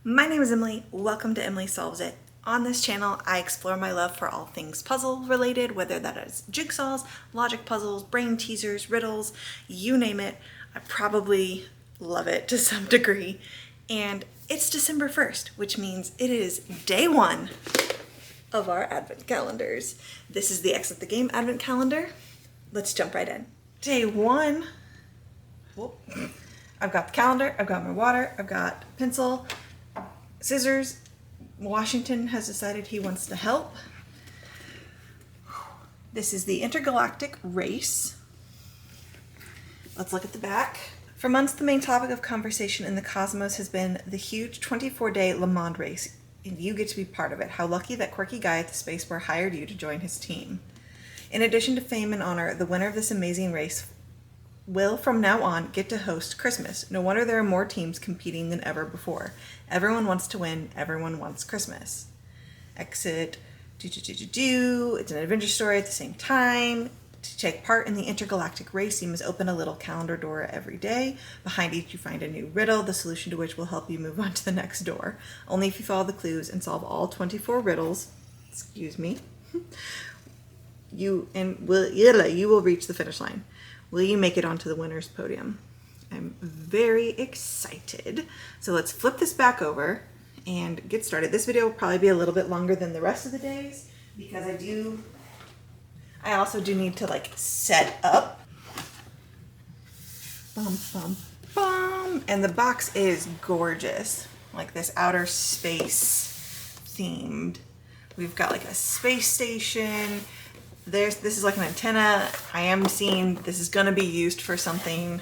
My name is Emily. Welcome to Emily Solves It. On this channel, I explore my love for all things puzzle related, whether that is jigsaws, logic puzzles, brain teasers, riddles, you name it. I probably love it to some degree. And it's December 1st, which means it is day one of our advent calendars. This is the Exit the Game advent calendar. Let's jump right in. Day one. Whoop. I've got the calendar, I've got my water, I've got pencil, scissors. Washington has decided he wants to help. This is the Intergalactic race. Let's look at the back. For months, the main topic of conversation in the cosmos has been the huge 24-day Le Mans race, and you get to be part of it. How lucky that quirky guy at the spaceport hired you to join his team. In addition to fame and honor, the winner of this amazing race will from now on get to host Christmas. No wonder there are more teams competing than ever before. Everyone wants to win. Everyone wants Christmas. Exit. It's an adventure story at the same time. To take part in the intergalactic race, you must open a little calendar door every day. Behind each, you find a new riddle, the solution to which will help you move on to the next door. Only if you follow the clues and solve all 24 riddles, you will reach the finish line. Will you make it onto the winner's podium? I'm very excited. So let's flip this back over and get started. This video will probably be a little bit longer than the rest of the days because I also do need to like set up. Bum, bum, bum. And the box is gorgeous. Like this outer space themed. We've got like a space station. This is like an antenna. I am seeing this is going to be used for something.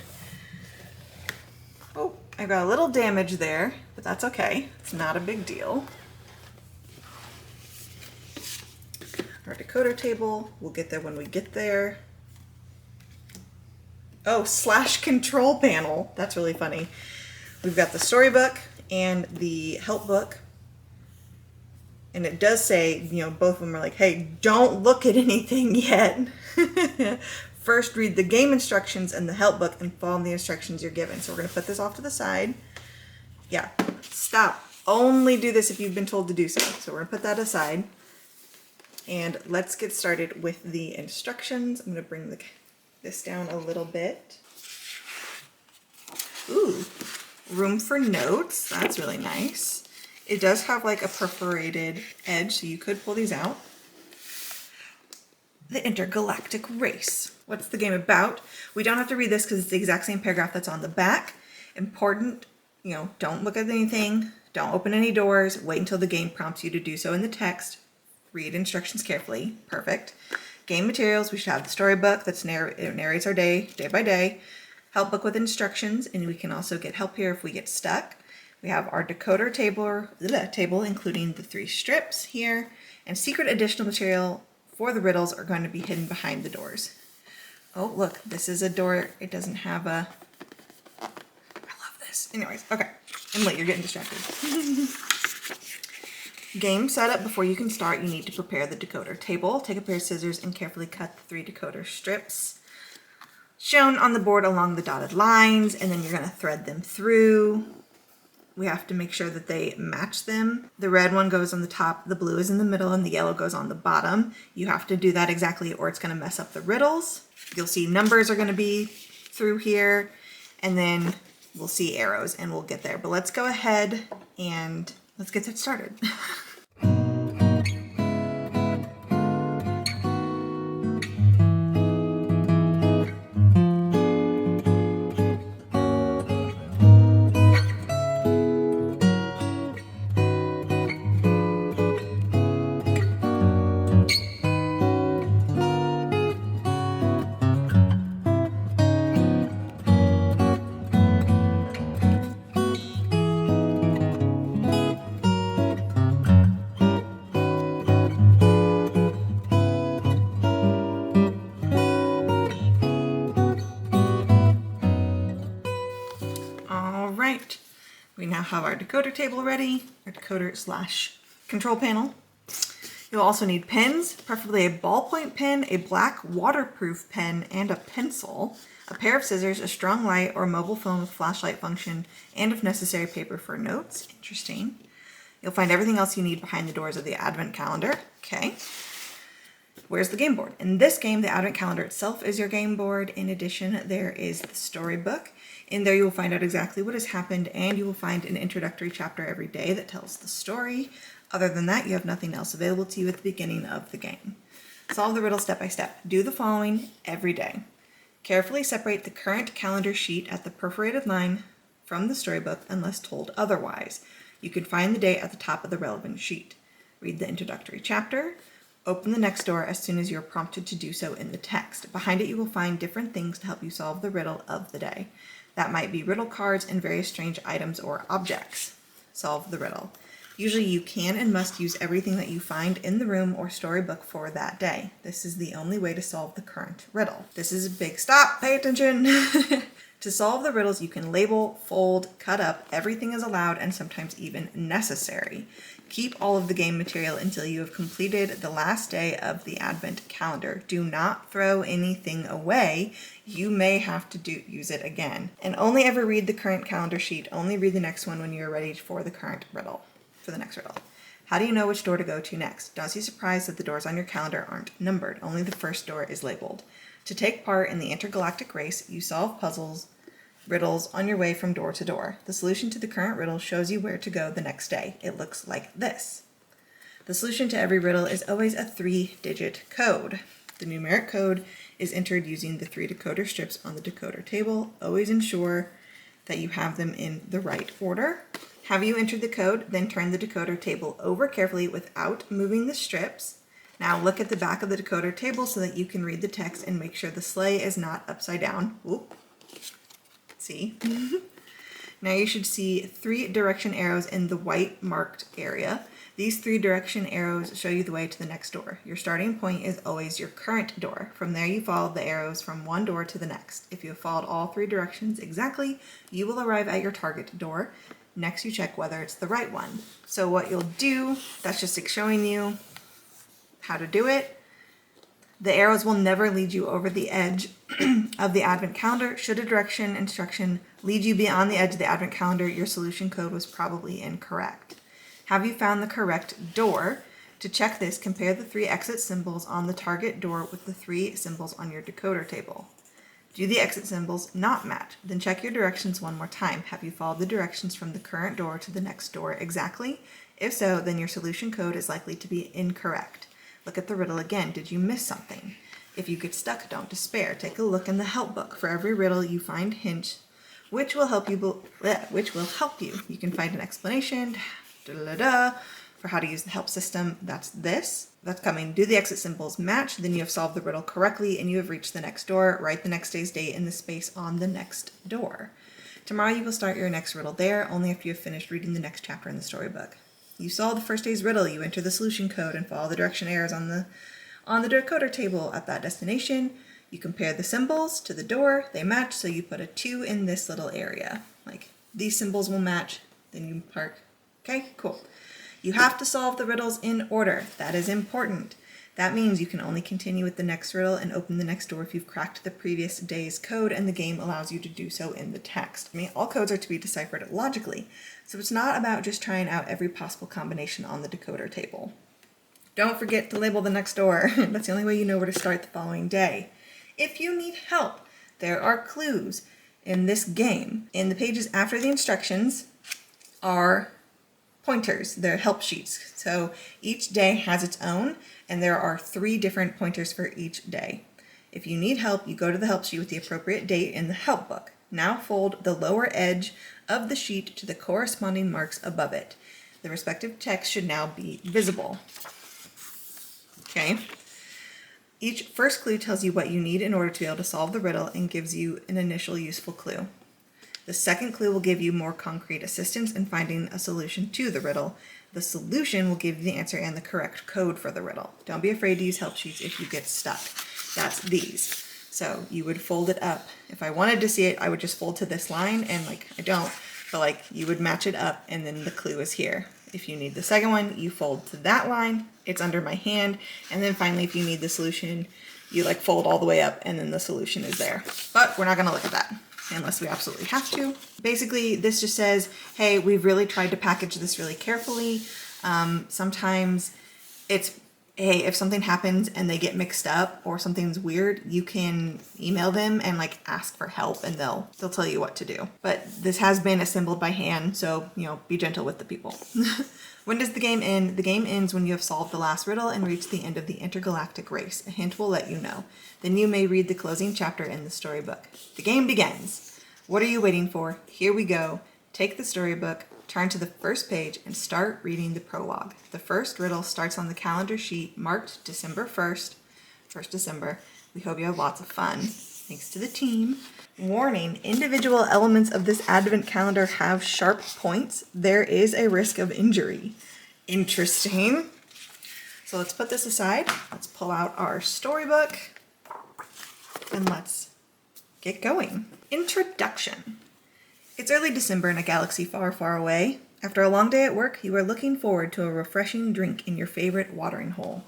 Oh, I got a little damage there, but that's okay. It's not a big deal. Our decoder table, we'll get there when we get there. Oh, / control panel. That's really funny. We've got the storybook and the help book. And it does say, both of them are like, hey, don't look at anything yet. First, read the game instructions and the help book and follow the instructions you're given. So we're going to put this off to the side. Yeah, stop. Only do this if you've been told to do so. So we're going to put that aside. And let's get started with the instructions. I'm going to bring this down a little bit. Ooh, room for notes. That's really nice. It does have like a perforated edge, so you could pull these out. The Intergalactic Race. What's the game about? We don't have to read this because it's the exact same paragraph that's on the back. Important, don't look at anything. Don't open any doors. Wait until the game prompts you to do so in the text. Read instructions carefully. Perfect. Game materials. We should have the storybook that narrates our day by day. Help book with instructions, and we can also get help here if we get stuck. We have our decoder table, including the 3 strips here, and secret additional material for the riddles are going to be hidden behind the doors. Oh, look, this is a door. It doesn't have a... I love this. Anyways, okay. Emily, you're getting distracted. Game setup. Before you can start, you need to prepare the decoder table. Take a pair of scissors and carefully cut the 3 decoder strips shown on the board along the dotted lines, and then you're going to thread them through. We have to make sure that they match them. The red one goes on the top, the blue is in the middle, and the yellow goes on the bottom. You have to do that exactly or it's going to mess up the riddles. You'll see numbers are going to be through here, and then we'll see arrows, and we'll get there. But let's go ahead and let's get that started. We now have our decoder table ready, our decoder / control panel. You'll also need pens, preferably a ballpoint pen, a black waterproof pen, and a pencil. a pair of scissors, a strong light, or a mobile phone with flashlight function, and if necessary, paper for notes. Interesting. You'll find everything else you need behind the doors of the advent calendar. Okay. Where's the game board? In this game, the advent calendar itself is your game board. In addition, there is the storybook. In there, you will find out exactly what has happened, and you will find an introductory chapter every day that tells the story. Other than that, you have nothing else available to you at the beginning of the game. Solve the riddle step by step. Do the following every day. Carefully separate the current calendar sheet at the perforated line from the storybook unless told otherwise. You can find the date at the top of the relevant sheet. Read the introductory chapter. Open the next door as soon as you are prompted to do so in the text. Behind it, you will find different things to help you solve the riddle of the day. That might be riddle cards and various strange items or objects. Solve the riddle. Usually you can and must use everything that you find in the room or storybook for that day. This is the only way to solve the current riddle. This is a big stop. Pay attention. To solve the riddles, you can label, fold, cut up. Everything is allowed and sometimes even necessary. Keep all of the game material until you have completed the last day of the advent calendar. Do not throw anything away. You may have to use it again. And only ever read the current calendar sheet. Only read the next one when you are ready for the current riddle. For the next riddle. How do you know which door to go to next? Don't be surprised that the doors on your calendar aren't numbered. Only the first door is labeled. To take part in the intergalactic race, you solve riddles on your way from door to door. The solution to the current riddle shows you where to go the next day. It looks like this. The solution to every riddle is always a 3-digit code. The numeric code is entered using the 3 decoder strips on the decoder table. Always ensure that you have them in the right order. Have you entered the code? Then turn the decoder table over carefully without moving the strips. Now look at the back of the decoder table so that you can read the text and make sure the sleigh is not upside down. Whoop. See? Now you should see 3 direction arrows in the white marked area. These 3 direction arrows show you the way to the next door. Your starting point is always your current door. From there you follow the arrows from one door to the next. If you have followed all 3 directions exactly, you will arrive at your target door. Next you check whether it's the right one. So what you'll do, that's just showing you how to do it. The arrows will never lead you over the edge of the advent calendar. Should a direction instruction lead you beyond the edge of the advent calendar, your solution code was probably incorrect. Have you found the correct door? To check this, compare the 3 exit symbols on the target door with the 3 symbols on your decoder table. Do the exit symbols not match? Then check your directions one more time. Have you followed the directions from the current door to the next door exactly? If so, then your solution code is likely to be incorrect. Look at the riddle again. Did you miss something? If you get stuck, don't despair. Take a look in the help book. For every riddle you find hints which will help you. You can find an explanation for how to use the help system. That's coming. Do the exit symbols match? Then you have solved the riddle correctly and you have reached the next door. Write the next day's date in the space on the next door. Tomorrow you will start your next riddle there, only if you have finished reading the next chapter in the storybook. You solve the first day's riddle. You enter the solution code and follow the direction arrows on the decoder table at that destination. You compare the symbols to the door. They match, so you put a 2 in this little area. Like, these symbols will match. Then you park. Okay, cool. You have to solve the riddles in order. That is important. That means you can only continue with the next riddle and open the next door if you've cracked the previous day's code and the game allows you to do so in the text. All codes are to be deciphered logically, so it's not about just trying out every possible combination on the decoder table. Don't forget to label the next door. That's the only way you know where to start the following day. If you need help, there are clues in this game. In the pages after the instructions are pointers. They're help sheets. So each day has its own, and there are 3 different pointers for each day. If you need help, you go to the help sheet with the appropriate date in the help book. Now fold the lower edge of the sheet to the corresponding marks above it. The respective text should now be visible. Okay. Each first clue tells you what you need in order to be able to solve the riddle and gives you an initial useful clue. The second clue will give you more concrete assistance in finding a solution to the riddle. The solution will give you the answer and the correct code for the riddle. Don't be afraid to use help sheets if you get stuck. That's these. So you would fold it up. If I wanted to see it, I would just fold to this line, and I don't, but you would match it up and then the clue is here. If you need the second one, you fold to that line, it's under my hand, and then finally if you need the solution, You like fold all the way up and then the solution is there. But we're not gonna look at that unless we absolutely have to. Basically, this just says, hey, we've really tried to package this really carefully. Sometimes it's, hey, if something happens and they get mixed up or something's weird, you can email them and like ask for help and they'll tell you what to do. But this has been assembled by hand, so, you know, be gentle with the people. When does the game end? The game ends when you have solved the last riddle and reached the end of the intergalactic race. A hint will let you know. Then you may read the closing chapter in the storybook. The game begins. What are you waiting for? Here we go. Take the storybook, turn to the first page, and start reading the prologue. The first riddle starts on the calendar sheet marked December 1st, 1st December. We hope you have lots of fun. Thanks to the team. Warning, individual elements of this advent calendar have sharp points. There is a risk of injury. Interesting. So let's put this aside. Let's pull out our storybook and let's get going. Introduction. It's early December in a galaxy far, far away. After a long day at work, you are looking forward to a refreshing drink in your favorite watering hole.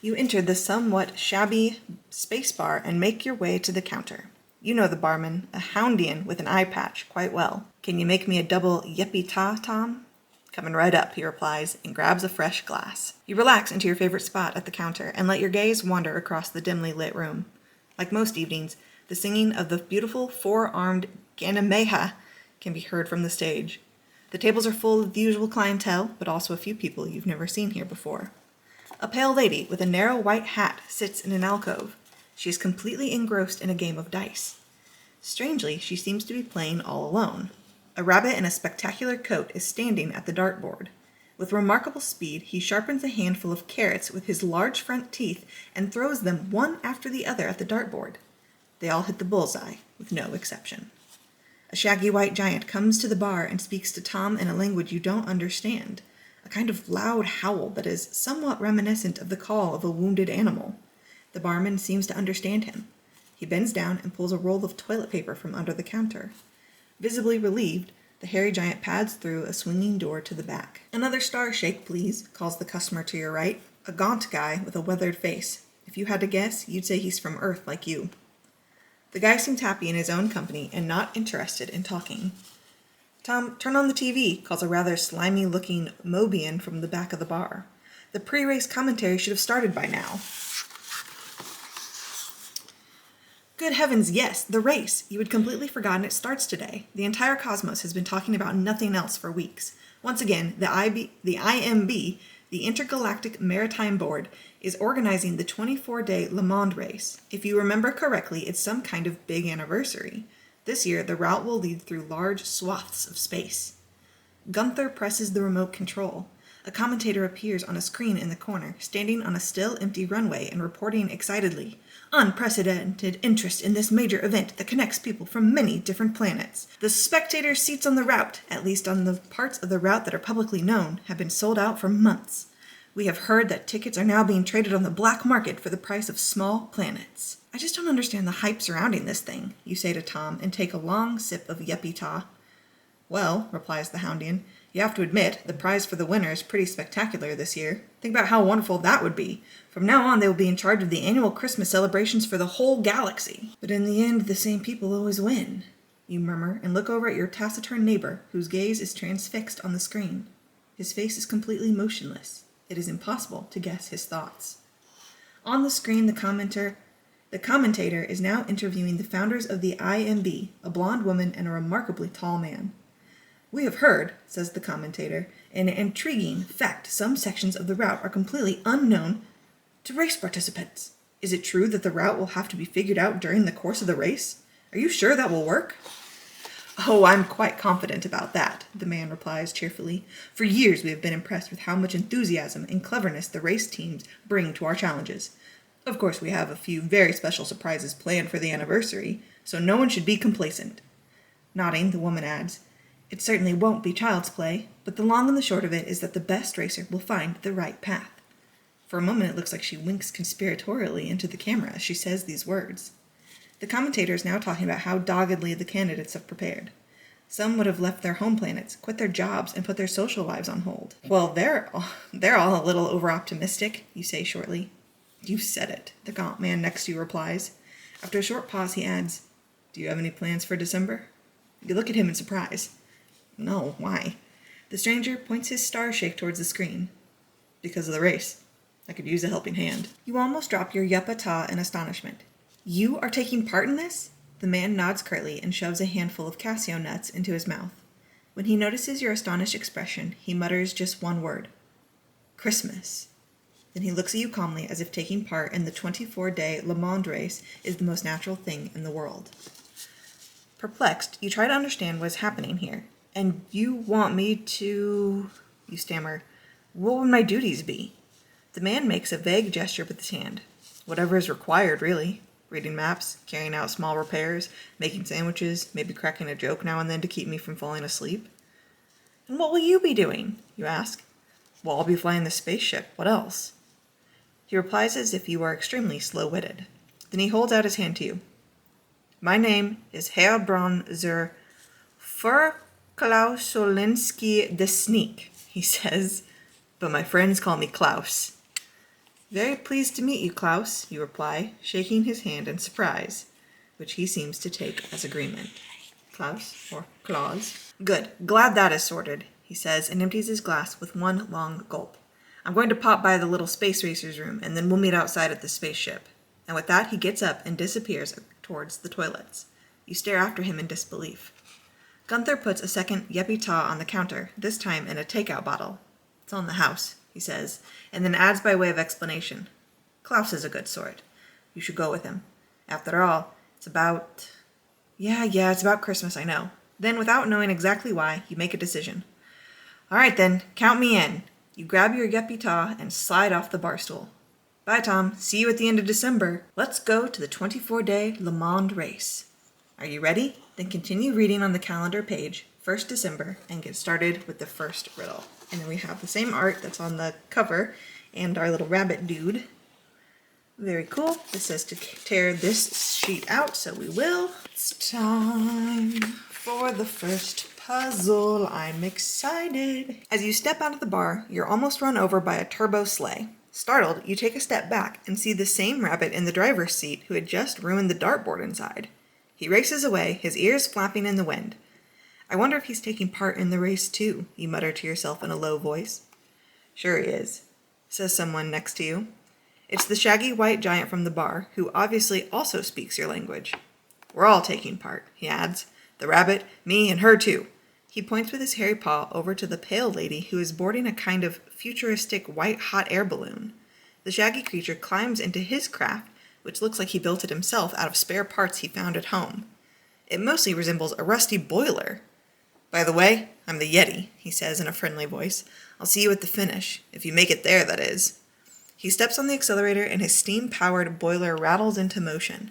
You enter the somewhat shabby space bar and make your way to the counter. You know the barman, a Houndian with an eye patch, quite well. Can you make me a double yeppy-ta, Tom? Coming right up, he replies, and grabs a fresh glass. You relax into your favorite spot at the counter and let your gaze wander across the dimly lit room. Like most evenings, the singing of the beautiful four-armed Ganymedes can be heard from the stage. The tables are full of the usual clientele, but also a few people you've never seen here before. A pale lady with a narrow white hat sits in an alcove. She is completely engrossed in a game of dice. Strangely, she seems to be playing all alone. A rabbit in a spectacular coat is standing at the dartboard. With remarkable speed, he sharpens a handful of carrots with his large front teeth and throws them one after the other at the dartboard. They all hit the bullseye, with no exception. A shaggy white giant comes to the bar and speaks to Tom in a language you don't understand, a kind of loud howl that is somewhat reminiscent of the call of a wounded animal. The barman seems to understand him. He bends down and pulls a roll of toilet paper from under the counter. Visibly relieved, the hairy giant pads through a swinging door to the back. Another star shake, please, calls the customer to your right, a gaunt guy with a weathered face. If you had to guess, you'd say he's from Earth like you. The guy seems happy in his own company and not interested in talking. Tom, turn on the TV, calls a rather slimy-looking Mobian from the back of the bar. The pre-race commentary should have started by now. Good heavens, yes, the race. You had completely forgotten it starts today. The entire cosmos has been talking about nothing else for weeks. Once again, the IMB, the Intergalactic Maritime Board, is organizing the 24-day Le Mans race. If you remember correctly, it's some kind of big anniversary. This year, the route will lead through large swaths of space. Gunther presses the remote control. A commentator appears on a screen in the corner, standing on a still empty runway and reporting excitedly, "Unprecedented interest in this major event that connects people from many different planets. The spectator seats on the route, at least on the parts of the route that are publicly known, have been sold out for months. We have heard that tickets are now being traded on the black market for the price of small planets." I just don't understand the hype surrounding this thing, you say to Tom, and take a long sip of yeppy-ta. Well, replies the Houndian, you have to admit, the prize for the winner is pretty spectacular this year. Think about how wonderful that would be. From now on, they will be in charge of the annual Christmas celebrations for the whole galaxy. But in the end, the same people always win, you murmur, and look over at your taciturn neighbor, whose gaze is transfixed on the screen. His face is completely motionless. It is impossible to guess his thoughts. On the screen, the commentator is now interviewing the founders of the IMB, a blonde woman and a remarkably tall man. We have heard, says the commentator, an intriguing fact: some sections of the route are completely unknown to race participants. Is it true that the route will have to be figured out during the course of the race? Are you sure that will work? Oh, I'm quite confident about that, the man replies cheerfully. For years we have been impressed with how much enthusiasm and cleverness the race teams bring to our challenges. Of course, we have a few very special surprises planned for the anniversary, so no one should be complacent. Nodding, the woman adds, it certainly won't be child's play, but the long and the short of it is that the best racer will find the right path. For a moment it looks like she winks conspiratorially into the camera as she says these words. The commentator is now talking about how doggedly the candidates have prepared. Some would have left their home planets, quit their jobs, and put their social lives on hold. Well, they're all a little over-optimistic, you say shortly. You said it, the gaunt man next to you replies. After a short pause, he adds, do you have any plans for December? You look at him in surprise. No, why? The stranger points his star shake towards the screen. Because of the race. I could use a helping hand. You almost drop your yup-a-ta in astonishment. You are taking part in this? The man nods curtly and shoves a handful of Casio nuts into his mouth. When he notices your astonished expression, he mutters just one word. Christmas. Then he looks at you calmly as if taking part in the 24-day Le Mans race is the most natural thing in the world. Perplexed, you try to understand what is happening here. And you want me to... You stammer. What would my duties be? The man makes a vague gesture with his hand. Whatever is required, really. Reading maps, carrying out small repairs, making sandwiches, maybe cracking a joke now and then to keep me from falling asleep. And what will you be doing? You ask. Well, I'll be flying the spaceship. What else? He replies as if you are extremely slow-witted. Then he holds out his hand to you. My name is Herbrand zur Verklausolinski de Sneak, he says, but my friends call me Klaus. Very pleased to meet you, Klaus, you reply, shaking his hand in surprise, which he seems to take as agreement. Klaus, or Klaus. Good, glad that is sorted, he says, and empties his glass with one long gulp. I'm going to pop by the little space racer's room, and then we'll meet outside at the spaceship. And with that, he gets up and disappears towards the toilets. You stare after him in disbelief. Gunther puts a second yuppie-ta on the counter, this time in a takeout bottle. It's on the house, he says, and then adds by way of explanation. Klaus is a good sort. You should go with him. After all, it's about... Yeah, it's about Christmas, I know. Then, without knowing exactly why, you make a decision. All right, then, count me in. You grab your yuppie-ta and slide off the bar stool. Bye, Tom. See you at the end of December. Let's go to the 24-day Le Mans race. Are you ready? Then continue reading on the calendar page, 1st December, and get started with the first riddle. And then we have the same art that's on the cover and our little rabbit dude. Very cool. This says to tear this sheet out, so we will. It's time for the first puzzle. I'm excited. As you step out of the bar, you're almost run over by a turbo sleigh. Startled, you take a step back and see the same rabbit in the driver's seat who had just ruined the dartboard inside. He races away, his ears flapping in the wind. I wonder if he's taking part in the race too, you mutter to yourself in a low voice. Sure he is, says someone next to you. It's the shaggy white giant from the bar, who obviously also speaks your language. We're all taking part, he adds. The rabbit, me, and her too. He points with his hairy paw over to the pale lady who is boarding a kind of futuristic white hot air balloon. The shaggy creature climbs into his craft, which looks like he built it himself out of spare parts he found at home. It mostly resembles a rusty boiler. By the way, I'm the Yeti, he says in a friendly voice. I'll see you at the finish, if you make it there, that is. He steps on the accelerator and his steam-powered boiler rattles into motion.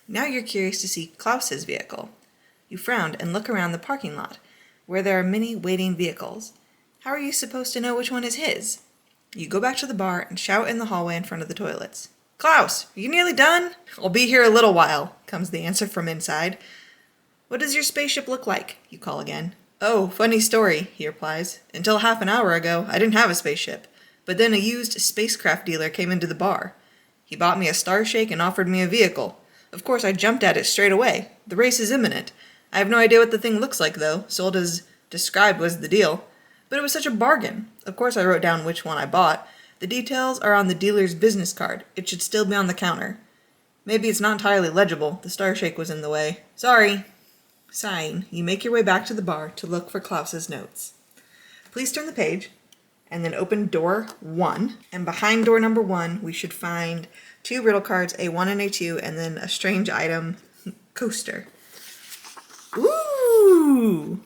Now you're curious to see Klaus's vehicle. You frown and look around the parking lot, where there are many waiting vehicles. How are you supposed to know which one is his? You go back to the bar and shout in the hallway in front of the toilets. Klaus, are you nearly done? I'll be here a little while, comes the answer from inside. What does your spaceship look like? You call again. Oh, funny story, he replies. Until half an hour ago, I didn't have a spaceship. But then a used spacecraft dealer came into the bar. He bought me a star shake and offered me a vehicle. Of course, I jumped at it straight away. The race is imminent. I have no idea what the thing looks like, though. Sold as described was the deal. But it was such a bargain. Of course, I wrote down which one I bought. The details are on the dealer's business card. It should still be on the counter. Maybe it's not entirely legible. The star shake was in the way. Sorry. Sighing, you make your way back to the bar to look for Klaus's notes. Please turn the page, and then open door 1. And behind door number 1, we should find 2 riddle cards, a 1 and a 2, and then a strange item coaster. Ooh!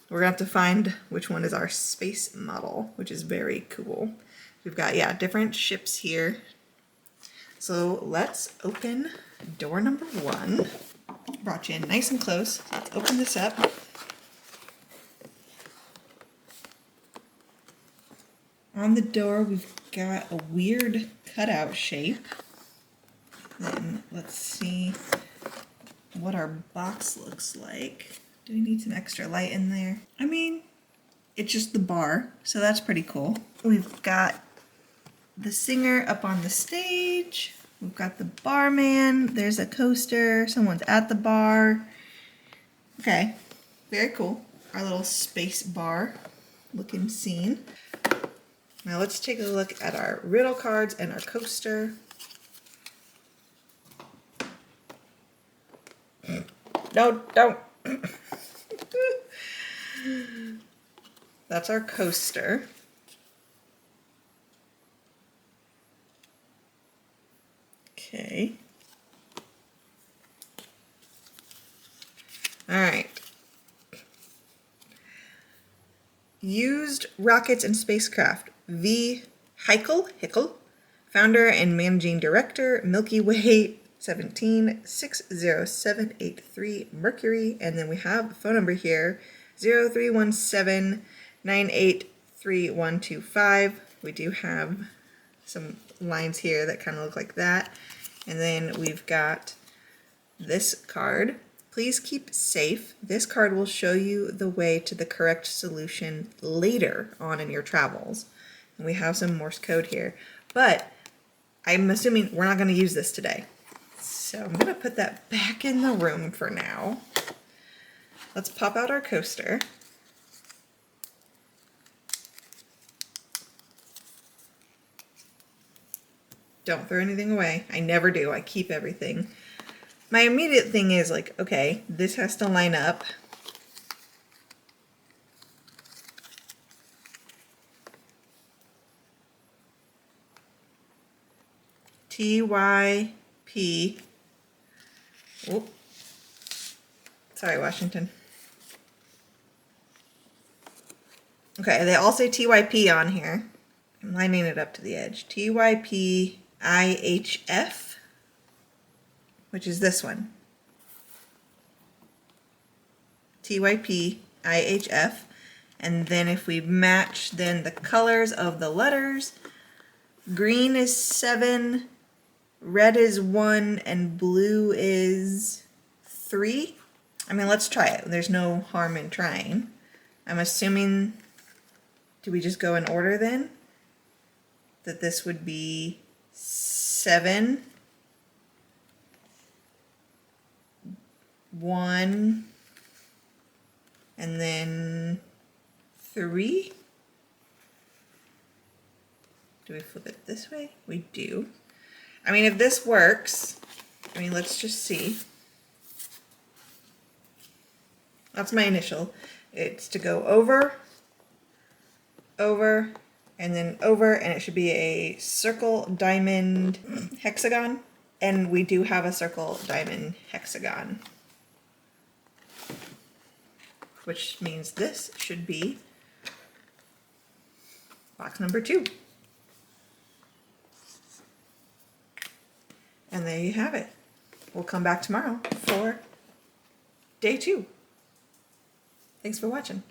We're going to have to find which one is our space model, which is very cool. We've got, different ships here. So let's open door number 1. Brought you in nice and close. Let's open this up. On the door, we've got a weird cutout shape. Then let's see what our box looks like. Do we need some extra light in there? I mean, it's just the bar, so that's pretty cool. We've got the singer up on the stage. We've got the barman. There's a coaster. Someone's at the bar. Okay, very cool. Our little space bar looking scene. Now let's take a look at our riddle cards and our coaster. No, don't. That's our coaster. Okay. All right. Used rockets and spacecraft. V. Hickel, founder and managing director, Milky Way 1760783 Mercury. And then we have a phone number here, 0317-983-125. We do have some lines here that kind of look like that. And then we've got this card. Please keep safe. This card will show you the way to the correct solution later on in your travels. And we have some Morse code here. But I'm assuming we're not going to use this today. So I'm going to put that back in the room for now. Let's pop out our coaster. Don't throw anything away. I never do. I keep everything. My immediate thing is like, okay, this has to line up. TYP. Oh, sorry, Washington. Okay, they all say TYP on here. I'm lining it up to the edge. TYP IHF. Which is this one. TYP IHF. And then if we match then the colors of the letters, green is 7, red is 1, and blue is 3. I mean, let's try it. There's no harm in trying. I'm assuming, do we just go in order then? That this would be 7, 1, and then 3. Do we flip it this way? We do. I mean, if this works, I mean, let's just see. That's my initial. It's to go over, over, and then over, and it should be a circle, diamond, hexagon. And we do have a circle, diamond, hexagon. Which means this should be box number 2. And there you have it. We'll come back tomorrow for day 2. Thanks for watching.